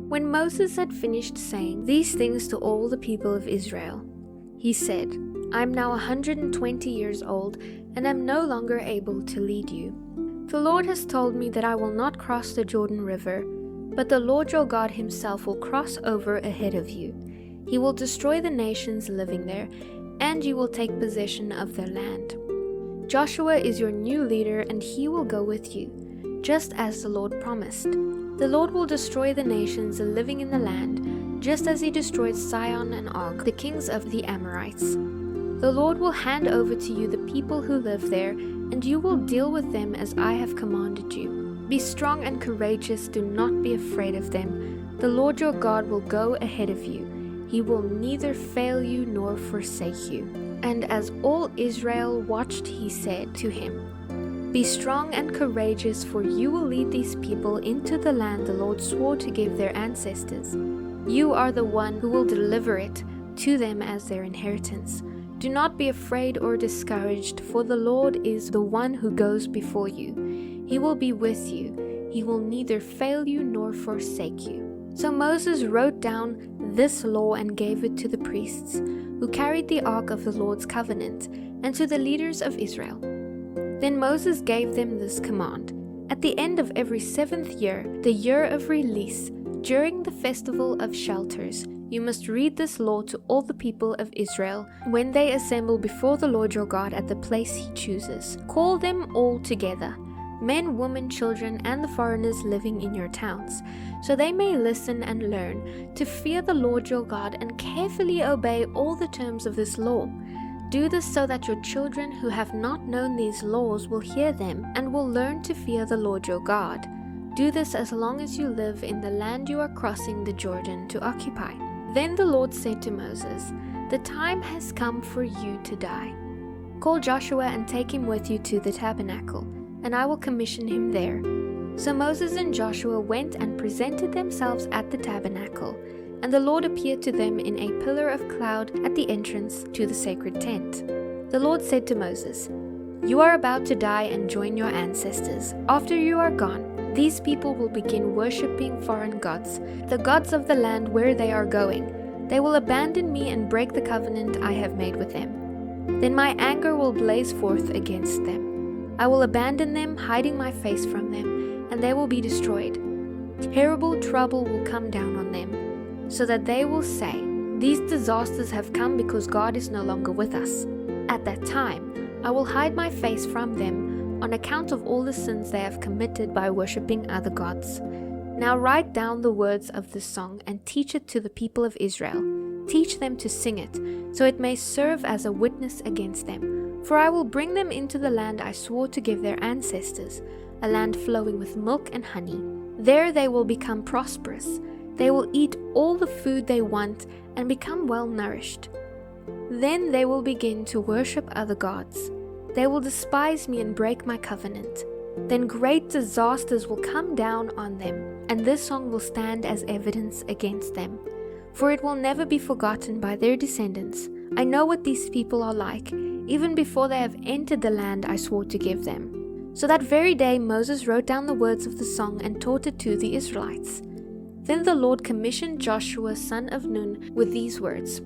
When Moses had finished saying these things to all the people of Israel, he said, I am now 120 years old and am no longer able to lead you. The Lord has told me that I will not cross the Jordan River, but the Lord your God himself will cross over ahead of you. He will destroy the nations living there, and you will take possession of their land. Joshua is your new leader, and he will go with you, just as the Lord promised. The Lord will destroy the nations living in the land, just as he destroyed Sihon and Og, the kings of the Amorites. The Lord will hand over to you the people who live there, and you will deal with them as I have commanded you. Be strong and courageous, do not be afraid of them. The Lord your God will go ahead of you. He will neither fail you nor forsake you. And as all Israel watched, he said to him, Be strong and courageous, for you will lead these people into the land the Lord swore to give their ancestors. You are the one who will deliver it to them as their inheritance. Do not be afraid or discouraged, for the Lord is the one who goes before you. He will be with you. He will neither fail you nor forsake you. So Moses wrote down this law and gave it to the priests, who carried the ark of the Lord's covenant, and to the leaders of Israel. Then Moses gave them this command. At the end of every 7th year, the year of release, during the festival of shelters, you must read this law to all the people of Israel when they assemble before the Lord your God at the place he chooses. Call them all together, men, women, children, and the foreigners living in your towns, so they may listen and learn to fear the Lord your God and carefully obey all the terms of this law. Do this so that your children who have not known these laws will hear them and will learn to fear the Lord your God. Do this as long as you live in the land you are crossing the Jordan to occupy. Then the Lord said to Moses, The time has come for you to die. Call Joshua and take him with you to the tabernacle, and I will commission him there. So Moses and Joshua went and presented themselves at the tabernacle, and the Lord appeared to them in a pillar of cloud at the entrance to the sacred tent. The Lord said to Moses, You are about to die and join your ancestors. After you are gone, these people will begin worshipping foreign gods, the gods of the land where they are going. They will abandon me and break the covenant I have made with them. Then my anger will blaze forth against them. I will abandon them, hiding my face from them, and they will be destroyed. Terrible trouble will come down on them, so that they will say, These disasters have come because God is no longer with us. At that time, I will hide my face from them on account of all the sins they have committed by worshipping other gods. Now write down the words of this song and teach it to the people of Israel. Teach them to sing it, so it may serve as a witness against them. For I will bring them into the land I swore to give their ancestors, a land flowing with milk and honey. There they will become prosperous. They will eat all the food they want and become well nourished. Then they will begin to worship other gods. They will despise me and break my covenant. Then great disasters will come down on them, and this song will stand as evidence against them. For it will never be forgotten by their descendants. I know what these people are like, even before they have entered the land I swore to give them. So that very day Moses wrote down the words of the song and taught it to the Israelites. Then the Lord commissioned Joshua son of Nun with these words,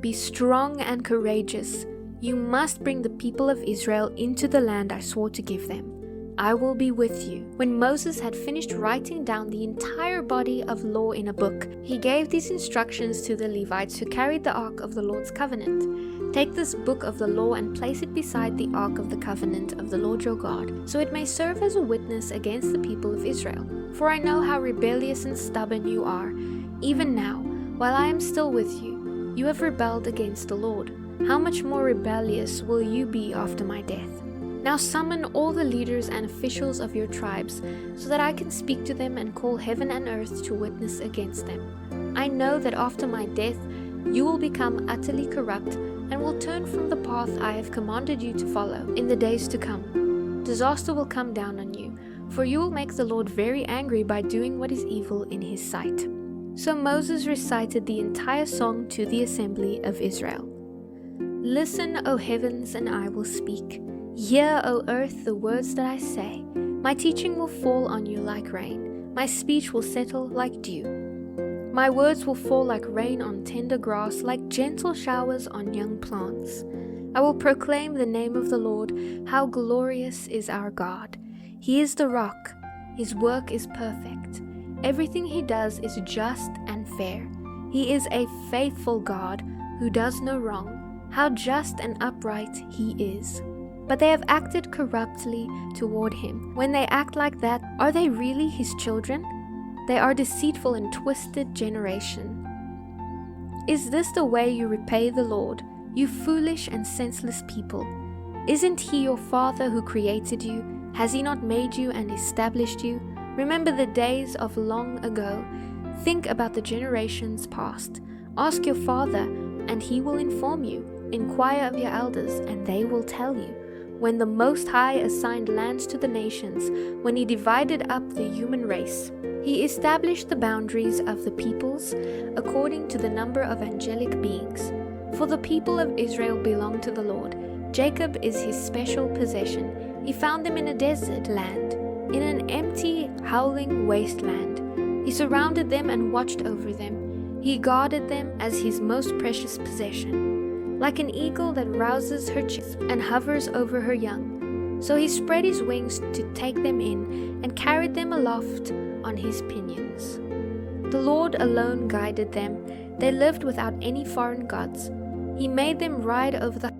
Be strong and courageous. You must bring the people of Israel into the land I swore to give them. I will be with you. When Moses had finished writing down the entire body of law in a book, he gave these instructions to the Levites who carried the ark of the Lord's covenant. Take this book of the law and place it beside the ark of the covenant of the Lord your God, so it may serve as a witness against the people of Israel. For I know how rebellious and stubborn you are. Even now, while I am still with you, you have rebelled against the Lord. How much more rebellious will you be after my death? Now summon all the leaders and officials of your tribes, so that I can speak to them and call heaven and earth to witness against them. I know that after my death, you will become utterly corrupt and will turn from the path I have commanded you to follow in the days to come. Disaster will come down on you, for you will make the Lord very angry by doing what is evil in his sight. So Moses recited the entire song to the assembly of Israel. Listen, O heavens, and I will speak. Hear, O earth, the words that I say. My teaching will fall on you like rain. My speech will settle like dew. My words will fall like rain on tender grass, like gentle showers on young plants. I will proclaim the name of the Lord. How glorious is our God! He is the rock. His work is perfect. Everything he does is just and fair. He is a faithful God who does no wrong. How just and upright he is. But they have acted corruptly toward him. When they act like that, are they really his children? They are deceitful and twisted generation. Is this the way you repay the Lord, you foolish and senseless people? Isn't he your Father who created you? Has he not made you and established you? Remember the days of long ago. Think about the generations past. Ask your father, and he will inform you. Inquire of your elders, and they will tell you. When the Most High assigned lands to the nations, when he divided up the human race, he established the boundaries of the peoples according to the number of angelic beings. For the people of Israel belong to the Lord. Jacob is his special possession. He found them in a desert land, in an empty, howling wasteland. He surrounded them and watched over them. He guarded them as his most precious possession, like an eagle that rouses her chicks and hovers over her young. So he spread his wings to take them in and carried them aloft on his pinions. The Lord alone guided them. They lived without any foreign gods. He made them ride over the